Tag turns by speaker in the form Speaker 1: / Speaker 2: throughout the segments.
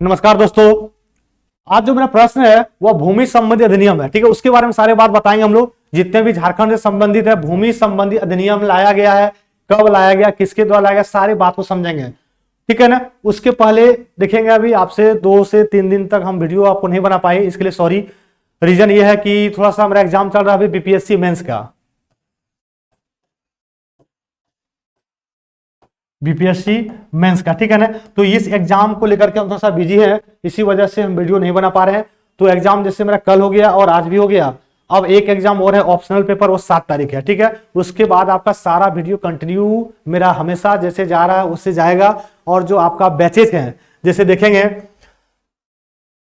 Speaker 1: नमस्कार दोस्तों। आज जो मेरा प्रश्न है वह भूमि संबंधी अधिनियम है। ठीक है, उसके बारे में सारे बात बताएंगे हम लोग। जितने भी झारखंड से संबंधित है, भूमि संबंधी अधिनियम लाया गया है, कब लाया गया, किसके द्वारा लाया गया, सारी बात को समझेंगे। ठीक है ना। उसके पहले देखेंगे, अभी आपसे 2 से 3 दिन तक हम वीडियो आपको नहीं बना पाए, इसके लिए सॉरी। रीजन ये है कि थोड़ा सा मेरा एग्जाम चल रहा है अभी बीपीएससी मेंस का, बीपीएससी मेंस का। ठीक है ना। तो इस एग्जाम को लेकर के हम थोड़ा सा बिजी है, इसी वजह से हम वीडियो नहीं बना पा रहे हैं। तो एग्जाम जैसे मेरा कल हो गया और आज भी हो गया, अब एक एग्जाम और है ऑप्शनल पेपर, वो 7 तारीख है। ठीक है, उसके बाद आपका सारा वीडियो कंटिन्यू मेरा हमेशा जैसे जा रहा है उससे जाएगा। और जो आपका बैचेस हैं, जैसे देखेंगे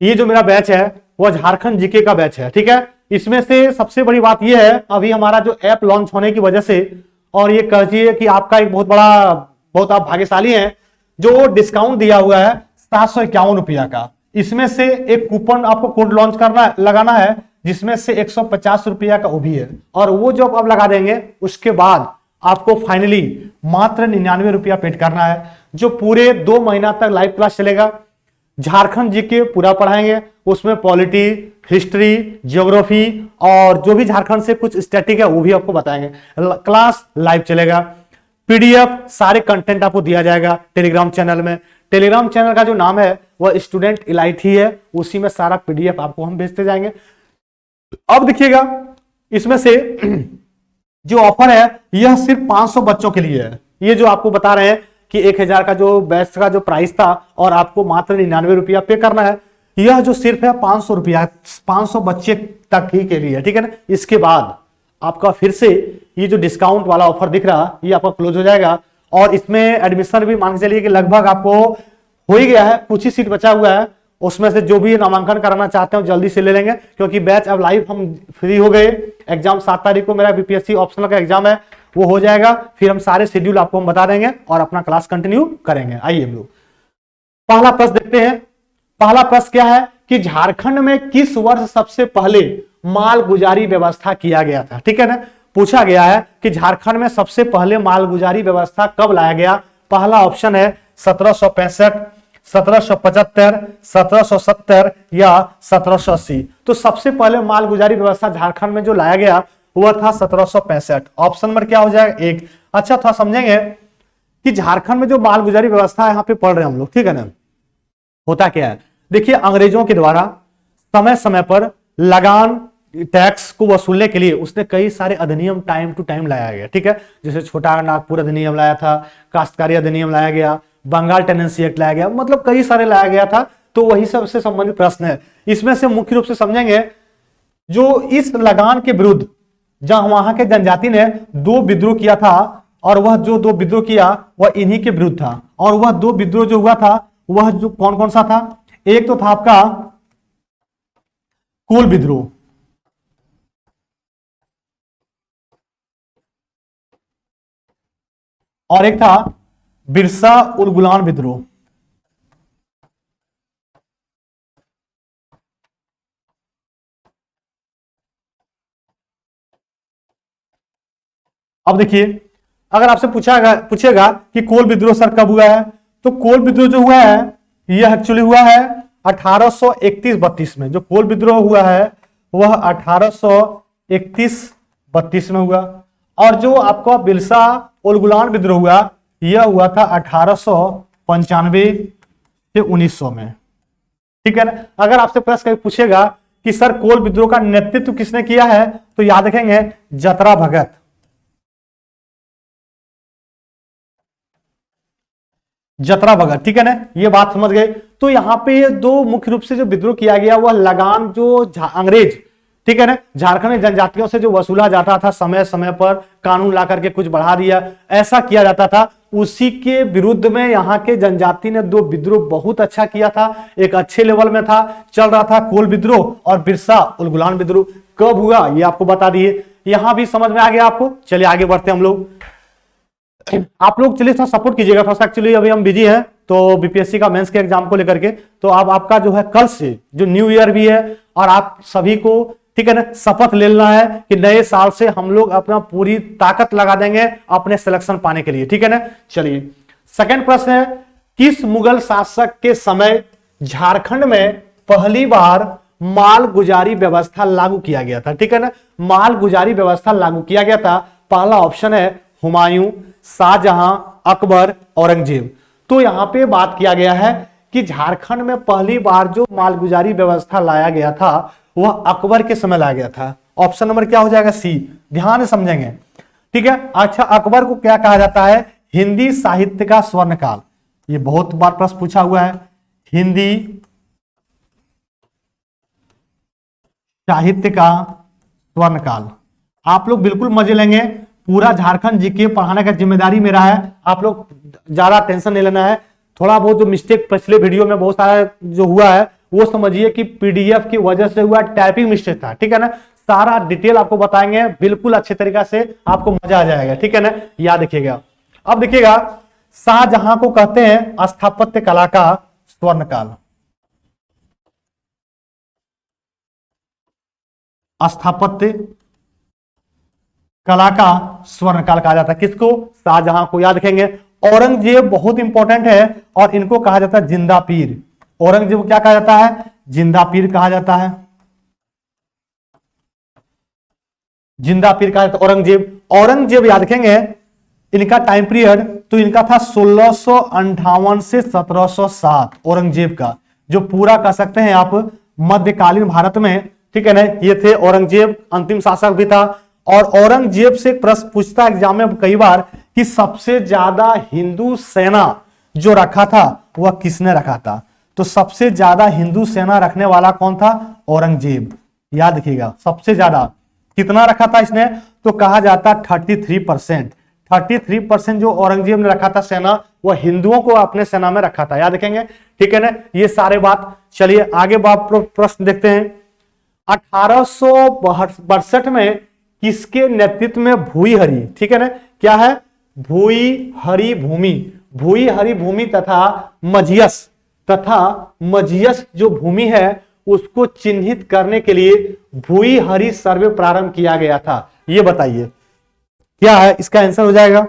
Speaker 1: ये जो मेरा बैच है वो झारखंड जीके का बैच है। ठीक है, इसमें से सबसे बड़ी बात यह है, अभी हमारा जो ऐप लॉन्च होने की वजह से, और ये कहिए कि आपका एक बहुत बड़ा, बहुत आप भाग्यशाली हैं, जो डिस्काउंट दिया हुआ है 751 रुपया का। इसमें से एक कूपन आपको कोड लॉन्च करना लगाना है, जिसमें से 150 रुपया का वो भी है। और वो जो आप लगा देंगे उसके बाद आपको फाइनली मात्र 99 रुपया पेड करना है, जो पूरे 2 महीना तक लाइव क्लास चलेगा। झारखंड जीके पूरा पढ़ाएंगे, उसमें पॉलिटी, हिस्ट्री, ज्योग्राफी और जो भी झारखंड से कुछ स्टैटिक है वो भी आपको बताएंगे। क्लास लाइव चलेगा, पीडीएफ सारे कंटेंट आपको दिया जाएगा टेलीग्राम चैनल में। टेलीग्राम चैनल का जो नाम है वह स्टूडेंट इलाइट ही है, उसी में सारा पीडीएफ आपको हम भेजते जाएंगे। अब देखिएगा, इसमें से जो ऑफर है यह सिर्फ 500 बच्चों के लिए है। ये जो आपको बता रहे हैं कि 1000 का जो बैच का जो प्राइस था और आपको मात्र 99 रुपया पे करना है, यह जो सिर्फ है 500 रुपया, 500 बच्चे तक ही के लिए। ठीक है ना। इसके बाद आपका फिर से ये जो डिस्काउंट वाला ऑफर दिख रहा ये आपका क्लोज हो जाएगा। और इसमें एडमिशन भी मान के चलिए कि लगभग आपको हो ही गया है, कुछ ही सीट बचा हुआ है। उसमें से जो भी नामांकन कराना चाहते हैं जल्दी से ले लेंगे, क्योंकि बैच अब लाइव हम फ्री हो गए। एग्जाम 7 तारीख को मेरा बीपीएससी ऑप्शनल का एग्जाम है, वो हो जाएगा। फिर हम सारे शेड्यूल आपको हम बता देंगे और अपना क्लास कंटिन्यू करेंगे। आइए हम लोग पहला प्रश्न देखते हैं। पहला प्रश्न क्या है कि झारखंड में किस वर्ष सबसे पहले माल गुजारी व्यवस्था किया गया था। ठीक है ना। पूछा गया है कि झारखंड में सबसे पहले माल गुजारी व्यवस्था कब लाया गया। पहला ऑप्शन है 1765, 1775, 1770 या 1780। तो सबसे पहले माल गुजारी व्यवस्था झारखंड में जो लाया गया हुआ था 1765। ऑप्शन नंबर क्या हो जाएगा? 1। अच्छा, थोड़ा समझेंगे कि झारखंड में जो माल गुजारी व्यवस्था है, यहां पे पढ़ रहे हैं हम लोग। ठीक है ना। होता क्या है, देखिए, अंग्रेजों के द्वारा समय समय पर लगान टैक्स को वसूलने के लिए उसने कई सारे अधिनियम टाइम टू टाइम लाया गया। ठीक है, जैसे छोटा नागपुर अधिनियम लाया था, काश्तकारी अधिनियम लाया गया, बंगाल टेनेंसी एक्ट लाया गया, मतलब कई सारे लाया गया था। तो वही सबसे संबंधित प्रश्न है। इसमें से मुख्य रूप से समझेंगे, जो इस लगान के विरुद्ध जहां वहां के जनजाति ने 2 विद्रोह किया था, और वह जो 2 विद्रोह किया वह इन्हीं के विरुद्ध था। और वह 2 विद्रोह जो हुआ था वह जो कौन कौन सा था? एक तो था आपका कोल विद्रोह, और एक था बिरसा उलगुलान विद्रोह। अब देखिए, अगर आपसे पूछेगा कि कोल विद्रोह सर कब हुआ है, तो कोल विद्रोह जो हुआ है यह एक्चुअली हुआ है 1831-32 में। जो कोल विद्रोह हुआ है वह 1831-32 में हुआ। और जो आपका बिरसा उलगुलान विद्रोह हुआ यह हुआ था 1895 से 1900 में। ठीक है ना। अगर आपसे प्रश्न पूछेगा कि सर कोल विद्रोह का नेतृत्व किसने किया है, तो याद रखेंगे जतरा भगत। जतरा भगत। ठीक है ना, ये बात समझ गए। तो यहां पे 2 मुख्य रूप से जो विद्रोह किया गया वह लगान जो अंग्रेज, ठीक है ना, झारखंड में जनजातियों से जो वसूला जाता था, समय समय पर कानून ला करके कुछ बढ़ा दिया, ऐसा किया जाता था, उसी के विरुद्ध में यहाँ के जनजाति ने 2 विद्रोह बहुत अच्छा किया था। एक अच्छे लेवल में था, चल रहा था कोल विद्रोह और बिरसा उलगुलान विद्रोह। कब हुआ ये आपको बता दिए, यहां भी समझ में आ गया आपको। चलिए आगे बढ़ते हम लोग। आप लोग चलिए थोड़ा सपोर्ट कीजिएगा, थोड़ा सा एक्चुअली अभी हम बिजी हैं तो बीपीएससी का मेंस के एग्जाम को लेकर के। तो अब आपका जो है कल से जो न्यू ईयर भी है, और आप सभी को, ठीक है ना, शपथ लेना है कि नए साल से हम लोग अपना पूरी ताकत लगा देंगे अपने सिलेक्शन पाने के लिए। ठीक है ना। चलिए, सेकंड प्रश्न है, किस मुगल शासक के समय झारखंड में पहली बार माल गुजारी व्यवस्था लागू किया गया था? ठीक है ना, माल गुजारी व्यवस्था लागू किया गया था। पहला ऑप्शन है हुमायूं, शाहजहां, अकबर, औरंगजेब। तो यहां पे बात किया गया है कि झारखंड में पहली बार जो मालगुजारी व्यवस्था लाया गया था वह अकबर के समय लाया गया था। ऑप्शन नंबर क्या हो जाएगा? सी। ध्यान से समझेंगे, ठीक है। अच्छा, अकबर को क्या कहा जाता है? हिंदी साहित्य का स्वर्ण काल। ये बहुत बार प्रश्न पूछा हुआ है। हिंदी साहित्य का स्वर्ण काल। आप लोग बिल्कुल मजे लेंगे। पूरा झारखंड जीके पढ़ाने का जिम्मेदारी मेरा है। आप लोग ज्यादा टेंशन नहीं लेना है। थोड़ा बहुत जो मिस्टेक पिछले वीडियो में बहुत सारा जो हुआ है वो समझिए कि पीडीएफ की वजह से हुआ, टाइपिंग मिस्टेक था, ठीक है ना। सारा डिटेल आपको बताएंगे बिल्कुल अच्छे तरीका से, आपको मजा आ जाएगा, ठीक है ना। याद रखिएगा। अब देखिएगा, शाहजहां को कहते हैं स्थापत्य कला का स्वर्ण काल। स्थापत्य कला का स्वर्ण काल कहा जाता है किसको? शाहजहां को। याद रखेंगे। औरंगजेब बहुत इंपॉर्टेंट है और इनको कहा जाता है जिंदा पीर। औरंगजेब को क्या कहा जाता है? जिंदा पीर कहा जाता है। जिंदा पीर कहा जाता है औरंगजेब। औरंगजेब याद रखेंगे, इनका टाइम पीरियड तो इनका था 1658 से 1707। औरंगजेब का जो पूरा कह सकते हैं आप मध्यकालीन भारत में, ठीक है ना, ये थे औरंगजेब। अंतिम शासक भी था। और औरंगजेब से एक प्रश्न पूछता है एग्जाम में कई बार कि सबसे ज्यादा हिंदू सेना जो रखा था वह किसने रखा था? तो सबसे ज्यादा हिंदू सेना रखने वाला कौन था? औरंगजेब। याद रखिएगा, सबसे ज्यादा कितना रखा था इसने? तो कहा जाता 33%। 33% जो औरंगजेब ने रखा था सेना, वह हिंदुओं को अपने सेना में रखा था। याद रखेंगे, ठीक है ना। ये सारे बात, चलिए आगे प्रश्न देखते हैं। 1862 में किसके नेतृत्व में भूईहरी, ठीक है ना, क्या है? भूईहरी भूमि। भूईहरी भूमि तथा मझियस जो भूमि है उसको चिन्हित करने के लिए भूईहरी सर्वे प्रारंभ किया गया था। ये बताइए क्या है? इसका आंसर हो जाएगा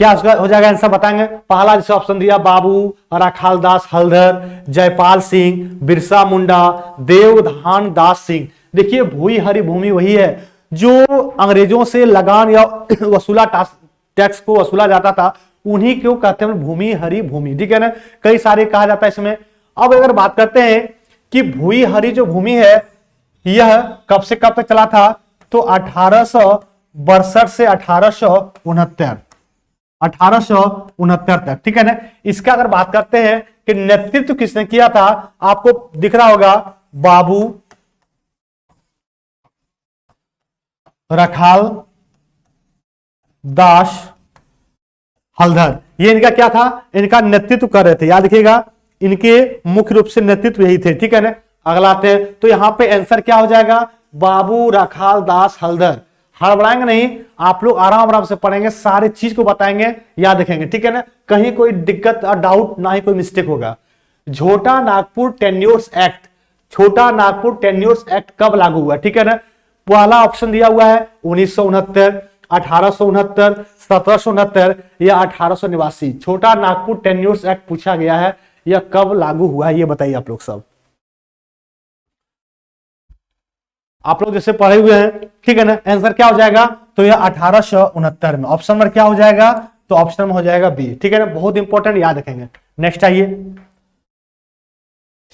Speaker 1: क्या? उसका हो जाएगा आंसर बताएंगे। पहला जैसे ऑप्शन दिया, बाबू राखालदास हल्दर, जयपाल सिंह, बिरसा मुंडा, देवधान दास सिंह। देखिए, भूईहरी भूमि वही है जो अंग्रेजों से लगान या वसूला टैक्स को वसूला जाता था, उन्हीं को कहते हैं भूमि हरी भूमि, ठीक है ना। कई सारे कहा जाता है इसमें। अब अगर बात करते हैं कि भूईहरी जो भूमि है यह कब से कब तक चला था? तो 1862 से 1869 तक, ठीक है ना। इसका अगर बात करते हैं कि नेतृत्व किसने किया था, आपको दिख रहा होगा बाबू राखाल दास हल्दर। ये इनका क्या था? इनका नेतृत्व कर रहे थे। याद रखिएगा, इनके मुख्य रूप से नेतृत्व यही थे, ठीक है ना। अगला आते हैं, तो यहां पे आंसर क्या हो जाएगा? बाबू राखाल दास हल्दर। हड़बड़ाएंगे नहीं, आप लोग आराम आराम से पढ़ेंगे, सारे चीज को बताएंगे, याद रखेंगे, ठीक है ना। कहीं कोई दिक्कत और डाउट ना ही कोई मिस्टेक होगा। छोटा नागपुर टेन्योर्स एक्ट, छोटा नागपुर टेन्योर्स एक्ट कब लागू हुआ, ठीक है ना। पहला ऑप्शन दिया हुआ है 1969, 1869, 1769 या 1889। छोटा नागपुर टेन्योर्स एक्ट पूछा गया है, यह कब लागू हुआ है ये बताइए आप लोग सब। आप लोग जैसे पढ़े हुए हैं, ठीक है ना। आंसर क्या हो जाएगा? तो यह 1869 में। ऑप्शन नंबर क्या हो जाएगा? तो ऑप्शन में हो जाएगा बी, ठीक है ना। बहुत इंपॉर्टेंट, याद रखेंगे। नेक्स्ट आइए,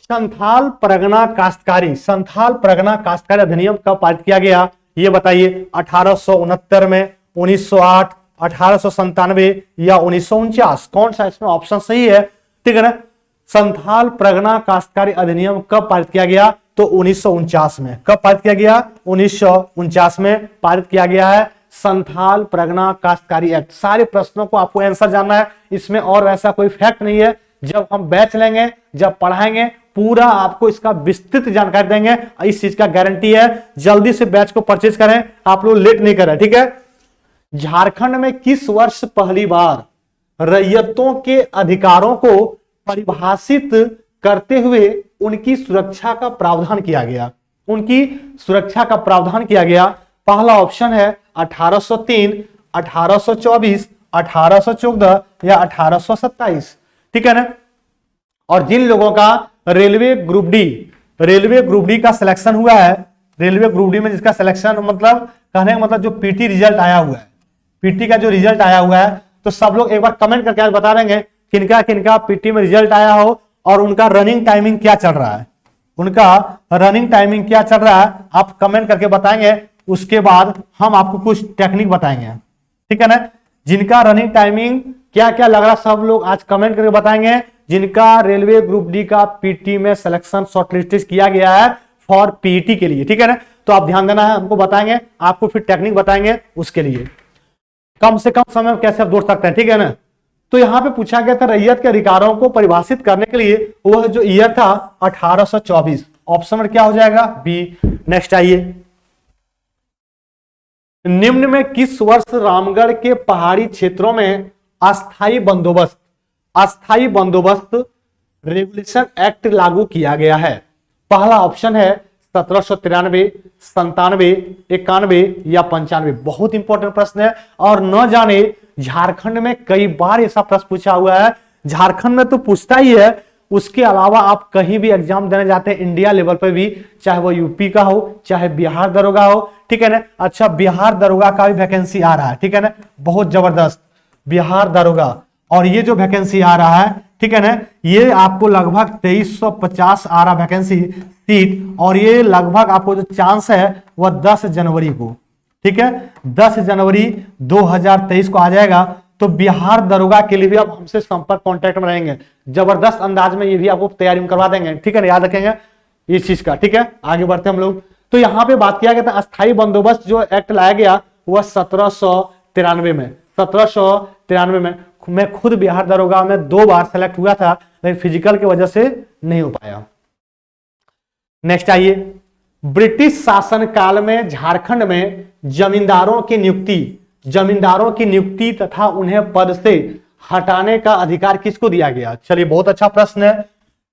Speaker 1: संथाल परगना काश्तकारी। संथाल परगना काश्तकारी अधिनियम कब पारित किया गया ये बताइए। 1869 में, 1908, 1897 या 1949? कौन सा इसमें ऑप्शन सही है, ठीक है ना। संथाल परगना काश्तकारी अधिनियम कब पारित किया गया? तो 1949 में। कब पारित किया गया? 1949 में पारित किया गया है संथाल परगना काश्तकारी एक्ट। सारे प्रश्नों को आपको आंसर जानना है, इसमें और वैसा कोई फैक्ट नहीं है। जब हम बैच लेंगे, जब पढ़ाएंगे, पूरा आपको इसका विस्तृत जानकारी देंगे, इस चीज का गारंटी है। जल्दी से बैच को परचेज करें, आप लोग लेट नहीं करें, ठीक है। झारखंड में किस वर्ष पहली बार रैयतों के अधिकारों को परिभाषित करते हुए उनकी सुरक्षा का प्रावधान किया गया? उनकी सुरक्षा का प्रावधान किया गया। पहला ऑप्शन है 1803, 1824, 1814 या 1827, ठीक है ना। और जिन लोगों का रेलवे ग्रुप डी का सिलेक्शन हुआ है, रेलवे ग्रुप डी में जिसका सिलेक्शन मतलब कहने का मतलब जो पीटी रिजल्ट आया हुआ है, पीटी का जो रिजल्ट आया हुआ है, तो सब लोग एक बार कमेंट करके आज बता देंगे किनका किनका पीटी में रिजल्ट आया हो और उनका रनिंग टाइमिंग क्या चल रहा है, उनका रनिंग टाइमिंग क्या चल रहा है, आप कमेंट करके बताएंगे। उसके बाद हम आपको कुछ टेक्निक बताएंगे, ठीक है ना। जिनका रनिंग टाइमिंग क्या क्या लग रहा सब लोग आज कमेंट करके बताएंगे। जिनका रेलवे ग्रुप डी का पीटी में सिलेक्शन शॉर्टलिस्टेड किया गया है फॉर पीटी के लिए, ठीक है ना। तो आप ध्यान देना है, हमको बताएंगे, आपको फिर टेक्निक बताएंगे उसके लिए कम से कम समय में कैसे आप दौड़ सकते हैं, ठीक है ना। तो यहां पे पूछा गया था रैयत के अधिकारों को परिभाषित करने के लिए वह जो ईयर था 1824, ऑप्शन में क्या हो जाएगा बी। नेक्स्ट आइए, निम्न में किस वर्ष रामगढ़ के पहाड़ी क्षेत्रों में अस्थायी बंदोबस्त रेगुलेशन एक्ट लागू किया गया है। पहला ऑप्शन है 1793, 97, 91 या 95। बहुत इंपॉर्टेंट प्रश्न है और न जाने झारखंड में कई बार ऐसा प्रश्न पूछा हुआ है। झारखंड में तो पूछता ही है, उसके अलावा आप कहीं भी एग्जाम देने जाते हैं इंडिया लेवल पे भी, चाहे वो यूपी का हो चाहे बिहार दरोगा हो, ठीक है ना। अच्छा, बिहार दरोगा का भी वैकेंसी आ रहा है, ठीक है ना, बहुत जबरदस्त बिहार दरोगा। और ये जो वैकेंसी आ रहा है, ठीक है ना, ये आपको लगभग 2350 आ रहा वैकेंसी सीट, और ये लगभग आपको जो चांस है वह 10 जनवरी को, ठीक है, 10 जनवरी 2023 को आ जाएगा। तो बिहार दरोगा के लिए भी आप हमसे संपर्क कांटेक्ट में रहेंगे, जबरदस्त अंदाज में ये भी आपको तैयारी में करवा देंगे, ठीक है ना, याद रखेंगे इस चीज का, ठीक है। आगे बढ़ते हैं हम लोग। तो यहाँ पे बात किया गया था अस्थायी बंदोबस्त जो एक्ट लाया गया वह 1793 में, 1793 में। मैं खुद बिहार दरोगा में 2 बार सेलेक्ट हुआ था, लेकिन फिजिकल की वजह से नहीं हो पाया। नेक्स्ट आइए, ब्रिटिश शासन काल में झारखंड में जमींदारों की नियुक्ति तथा उन्हें पद से हटाने का अधिकार किसको दिया गया। चलिए, बहुत अच्छा प्रश्न है,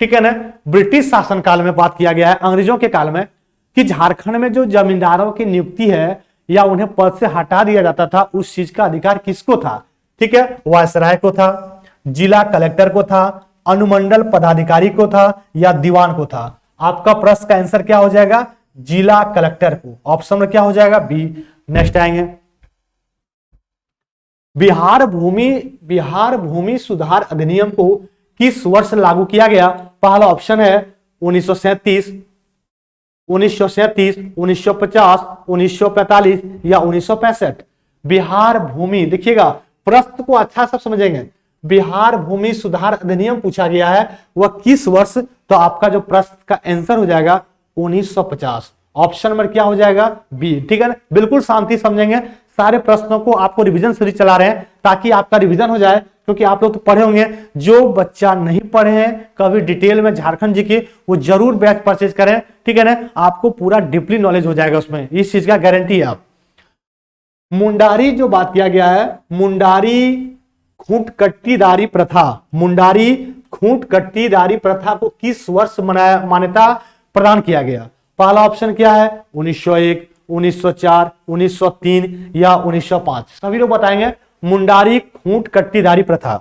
Speaker 1: ठीक है ना। ब्रिटिश शासन काल में बात किया गया है, अंग्रेजों के काल में, कि झारखंड में जो जमींदारों की नियुक्ति है या उन्हें पद से हटा दिया जाता था, उस चीज का अधिकार किसको था, ठीक है, वायसराय को था, जिला कलेक्टर को था, अनुमंडल पदाधिकारी को था या दीवान को था। आपका प्रश्न का आंसर क्या हो जाएगा, जिला कलेक्टर को। ऑप्शन में क्या हो जाएगा बी। नेक्स्ट आएंगे, बिहार भूमि सुधार अधिनियम को किस वर्ष लागू किया गया। पहला ऑप्शन है 1937, 1950, 1945 या 1965। बिहार भूमि, देखिएगा प्रश्न को अच्छा सब समझेंगे, बिहार भूमि सुधार अधिनियम पूछा गया है वह किस वर्ष, तो आपका जो प्रश्न का आंसर हो जाएगा 1950। ऑप्शन नंबर क्या हो जाएगा बी, ठीक है ना। बिल्कुल शांति समझेंगे, सारे प्रश्नों को आपको रिवीजन सीरीज चला रहे हैं ताकि आपका रिवीजन हो जाए, क्योंकि आप लोग तो पढ़े होंगे। जो बच्चा नहीं पढ़े हैं कभी डिटेल में झारखंड जी की, वो जरूर बैच परचेज करें, ठीक है ना, आपको पूरा डीपली नॉलेज हो जाएगा उसमें, इस चीज का गारंटी है आप। मुंडारी जो बात किया गया है, मुंडारी खूंट कट्टीदारी प्रथा को किस वर्ष मान्यता प्रदान किया गया। पहला ऑप्शन क्या है 1901, 1904, 1903 या 1905। सभी लोग बताएंगे मुंडारी खूंट कट्टीदारी प्रथा,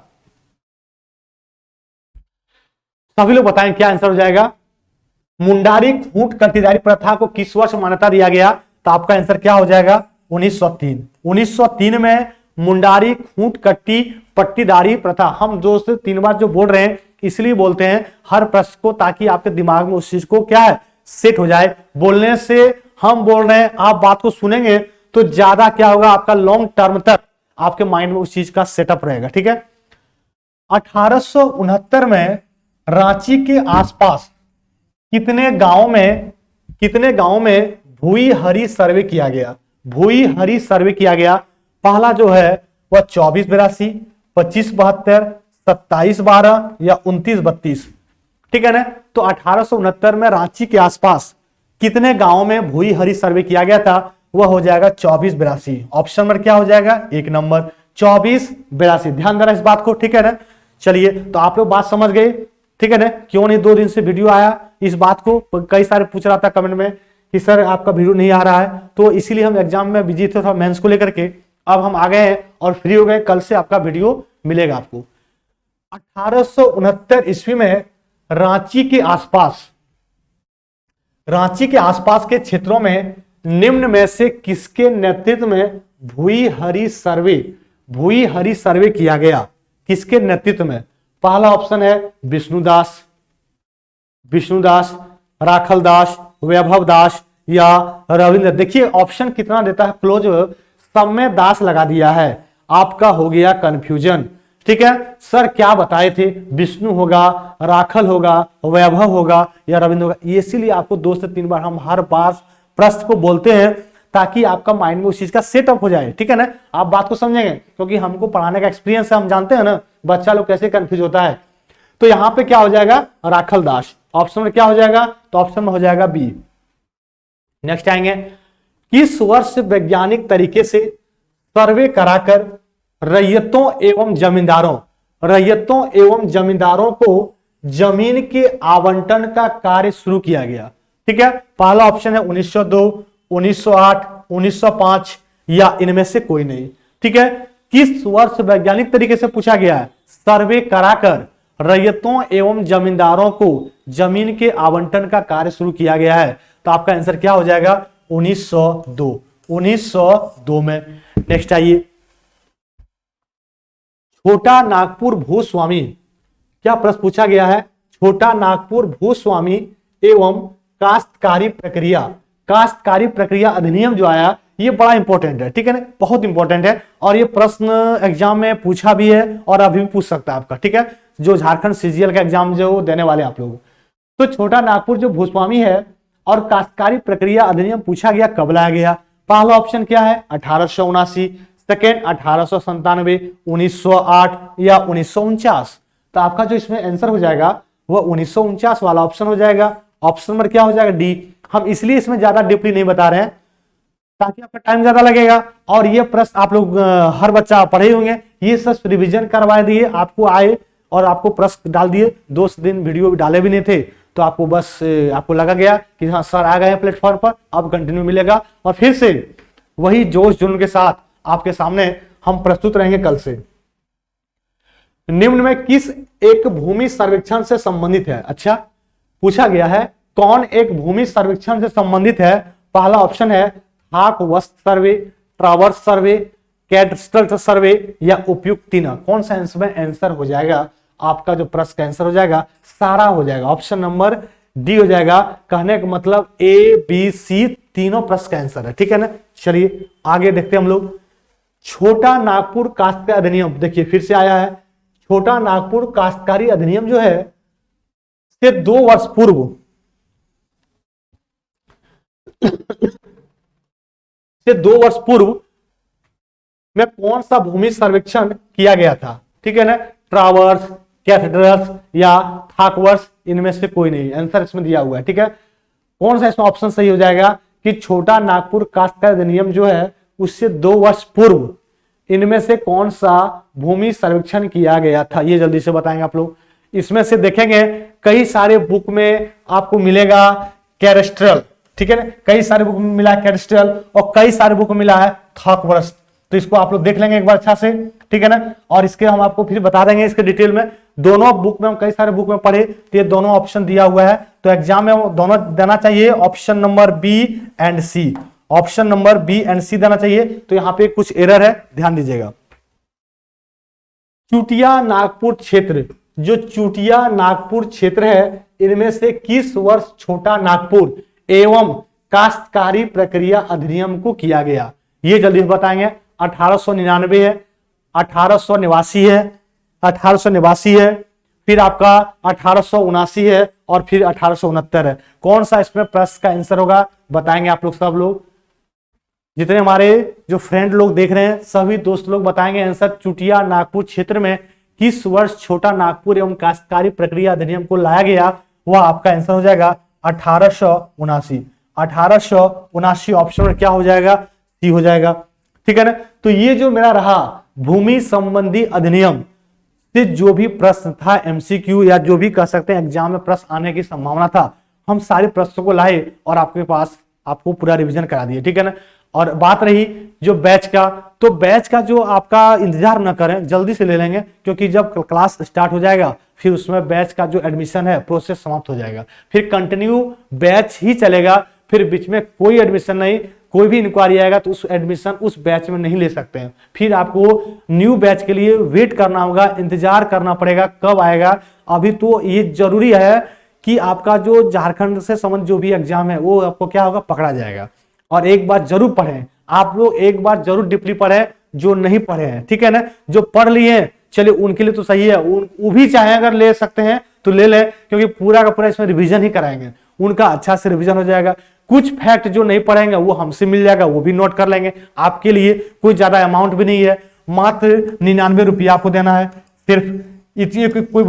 Speaker 1: सभी लोग बताएं क्या आंसर हो जाएगा। मुंडारी खूंट कट्टीदारी प्रथा को किस वर्ष मान्यता दिया गया, तो आपका आंसर क्या हो जाएगा 1903। 1903 में मुंडारी खूंट कट्टी पट्टीदारी प्रथा, हम 2 से 3 बार जो बोल रहे हैं इसलिए बोलते हैं हर प्रश्न को, ताकि आपके दिमाग में उस चीज को क्या है सेट हो जाए। बोलने से हम बोल रहे हैं, आप बात को सुनेंगे तो ज्यादा क्या होगा, आपका लॉन्ग टर्म तक आपके माइंड में उस चीज का सेटअप रहेगा, ठीक है। 1869 में रांची के आसपास कितने गांव में भूई हरी सर्वे किया गया। पहला जो है वह 2482, 2572, 2712 या 2932, ठीक है ना। तो 1869 में रांची के आसपास कितने गांव में भूई हरी सर्वे किया गया था, वह हो जाएगा 2482। ऑप्शन नंबर क्या हो जाएगा 1 नंबर 2482। ध्यान देना इस बात को, ठीक है ना। चलिए, तो आप लोग बात समझ गए, ठीक है ना। क्यों नहीं 2 दिन से वीडियो आया, इस बात को कई सारे पूछ रहा था कमेंट में कि सर आपका वीडियो नहीं आ रहा है, तो इसीलिए हम एग्जाम में बिजी थे, मेंस को लेकर के, अब हम आ गए हैं और फ्री हो गए, कल से आपका वीडियो मिलेगा आपको। 1869 ईस्वी में रांची के आसपास के क्षेत्रों में निम्न में से किसके नेतृत्व में भूईहरी सर्वे किया गया? किसके नेतृत्व में? पहला ऑप्शन है विष्णुदास, राखलदास, वैभवदास या रविंद्र। देखिए ऑप्शन कितना देता है क्लोज, सब में दास लगा दिया है, आपका हो गया कंफ्यूजन। ठीक है सर क्या बताए थे, विष्णु होगा, राखल होगा, वैभव होगा या रविंद्र होगा? इसीलिए आपको 2 से 3 बार हम हर बार प्रश्न को बोलते हैं ताकि आपका माइंड में उस चीज का सेटअप हो जाए। ठीक है ना, आप बात को समझेंगे क्योंकि हमको पढ़ाने का एक्सपीरियंस है, हम जानते हैं ना बच्चा लोग कैसे कंफ्यूज होता है। तो यहां पे क्या हो जाएगा? राखल दास। ऑप्शन में क्या हो जाएगा? तो ऑप्शन में हो जाएगा बी। नेक्स्ट आएंगे, किस वर्ष वैज्ञानिक तरीके से सर्वे कराकर रैयतों एवं जमींदारों को जमीन के आवंटन का कार्य शुरू किया गया? ठीक है, पहला ऑप्शन है 1902, 1908, 1905 या इनमें से कोई नहीं। ठीक है, किस वर्ष वैज्ञानिक तरीके से पूछा गया है? सर्वे कराकर रैयतों एवं जमींदारों को जमीन के आवंटन का कार्य शुरू किया गया है। तो आपका आंसर क्या हो जाएगा? 1902 में। नेक्स्ट आइए, छोटा नागपुर भूस्वामी, क्या प्रश्न पूछा गया है? छोटा नागपुर भूस्वामी एवं काश्तकारी प्रक्रिया अधिनियम जो आया, ये बड़ा इंपॉर्टेंट है। ठीक है ना, बहुत इंपॉर्टेंट है और ये प्रश्न एग्जाम में पूछा भी है और अभी भी पूछ सकता है आपका। ठीक है, जो झारखंड सीजीएल का एग्जाम जो देने वाले आप लोग। तो छोटा नागपुर जो भूस्वामी है और काश्तकारी प्रक्रिया अधिनियम पूछा गया, कब लाया गया? पहला ऑप्शन क्या है? 1879, सेकेंड 1897, 1908 या 1949। तो आपका जो इसमें आंसर हो जाएगा वो 1949 वाला ऑप्शन हो जाएगा। ऑप्शन नंबर क्या हो जाएगा? डी। हम इसलिए इसमें ज्यादा डीपली नहीं बता रहे हैं ताकि आपका टाइम ज्यादा लगेगा और ये प्रश्न आप लोग हर बच्चा पढ़े होंगे, ये सब रिवीजन करवा दिए आपको, आए और आपको प्रश्न डाल दिए। 2 दिन वीडियो डाले भी नहीं थे तो आपको बस आपको लगा गया कि हाँ सर आ गए हैं प्लेटफॉर्म पर, अब कंटिन्यू मिलेगा और फिर से वही जोश जुनून के साथ आपके सामने हम प्रस्तुत रहेंगे कल से। निम्न में किस एक भूमि सर्वेक्षण से संबंधित है? अच्छा पूछा गया है कौन एक भूमि सर्वेक्षण से संबंधित है? पहला ऑप्शन है थाक वस्त सर्वे, ट्रावर्स सर्वे, कैडस्ट्रल सर्वे या उपयुक्त तीन। कौन सा इसमें आंसर हो जाएगा? आपका जो प्रश्न का आंसर हो जाएगा सारा हो जाएगा, ऑप्शन नंबर डी हो जाएगा। कहने का मतलब ए बी सी तीनों प्रश्न का आंसर है। ठीक है ना, चलिए आगे देखते हैं हम लोग। छोटा नागपुर काश्तकारी अधिनियम, देखिए फिर से आया है। छोटा नागपुर काश्तकारी अधिनियम जो है से 2 वर्ष पूर्व में कौन सा भूमि सर्वेक्षण किया गया था? ठीक है ना, ट्रावर्स, कैथेड्रल्स या थाकवर्स, इनमें से कोई नहीं, आंसर इसमें दिया हुआ है। ठीक है, कौन सा इसमें ऑप्शन सही हो जाएगा कि छोटा नागपुर काश्तकारी अधिनियम जो है उससे 2 वर्ष पूर्व इनमें से कौन सा भूमि सर्वेक्षण किया गया था? ये जल्दी से बताएंगे आप लोग। इसमें से देखेंगे कई सारे बुक में आपको मिलेगा कैडस्ट्रल, ठीक है ना, कई सारे बुक में मिला है कैडस्ट्रल और कई सारे बुक में मिला है थाकवर्स। तो इसको आप लोग देख लेंगे एक बार अच्छा से, ठीक है ना, और इसके हम आपको फिर बता देंगे इसके डिटेल में। दोनों बुक में हम कई सारे बुक में पढ़े तो ये दोनों ऑप्शन दिया हुआ है, तो एग्जाम में दोनों देना चाहिए, option number B and C, option number B and C देना चाहिए। तो यहाँ पे कुछ एरर है, ध्यान दीजिएगा। चुटिया नागपुर क्षेत्र, जो चुटिया नागपुर क्षेत्र है इनमें से किस वर्ष छोटा नागपुर एवं काश्तकारी प्रक्रिया अधिनियम को किया गया? ये जल्दी से बताएंगे। 1899 है, 1889 है, 1889 है, फिर आपका 1879 है और फिर 1869 है। कौन सा इसमें प्रश्न का आंसर होगा बताएंगे आप लोग, सब लोग जितने हमारे जो फ्रेंड लोग देख रहे हैं सभी दोस्त लोग बताएंगे आंसर। चुटिया नागपुर क्षेत्र में किस वर्ष छोटा नागपुर एवं काश्तकारी प्रक्रिया अधिनियम को लाया गया, वह आपका आंसर हो जाएगा 1879। 1879 ऑप्शन में क्या हो जाएगा? सी हो जाएगा, ठीक है ना। तो ये जो मेरा रहा भूमि संबंधी अधिनियम से जो भी प्रश्न था एमसीक्यू या जो भी कह सकते हैं एग्जाम में प्रश्न आने की संभावना था, हम सारे प्रश्नों को लाए और आपके पास आपको पूरा रिवीजन करा दिए, ठीक है ना। और बात रही जो बैच का, तो बैच का जो आपका इंतजार न करें, जल्दी से ले लेंगे, क्योंकि जब क्लास स्टार्ट हो जाएगा फिर उसमें बैच का जो एडमिशन है प्रोसेस समाप्त हो जाएगा, फिर कंटिन्यू बैच ही चलेगा, फिर बीच में कोई एडमिशन नहीं, कोई भी इंक्वायरी आएगा तो उस एडमिशन उस बैच में नहीं ले सकते हैं, फिर आपको न्यू बैच के लिए वेट करना होगा, इंतजार करना पड़ेगा कब आएगा। अभी तो ये जरूरी है कि आपका जो झारखंड से संबंधित जो भी एग्जाम है वो आपको क्या होगा, पकड़ा जाएगा। और एक बात जरूर पढ़ें आप लोग, एक बार जरूर डीपली पढ़ें जो नहीं पढ़े हैं, ठीक है ना। जो पढ़ लिए चलिए उनके लिए तो सही है, वो भी चाहे अगर ले सकते हैं तो ले लें, क्योंकि पूरा का पूरा इसमें रिवीजन ही कराएंगे, उनका अच्छा से रिवीजन हो जाएगा। कुछ फैक्ट जो नहीं पढ़ेंगे वो हमसे मिल जाएगा, वो भी नोट कर लेंगे। आपके लिए कोई ज्यादा अमाउंट भी नहीं है, मात्र 99 रुपया आपको देना है सिर्फ। इतनी कोई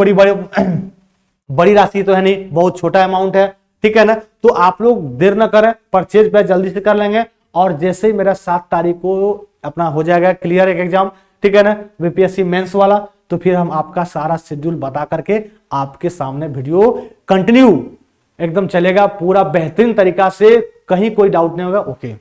Speaker 1: बड़ी राशि तो है नहीं, बहुत छोटा अमाउंट है, ठीक है ना। तो आप लोग देर न करें, परचेज बैच जल्दी से कर लेंगे। और जैसे ही मेरा 7 तारीख को अपना हो जाएगा क्लियर एक एग्जाम, ठीक है ना, बीपीएससी मेंस वाला, तो फिर हम आपका सारा शेड्यूल बता करके आपके सामने वीडियो कंटिन्यू एकदम चलेगा पूरा बेहतरीन तरीका से, कहीं कोई डाउट नहीं होगा। ओके।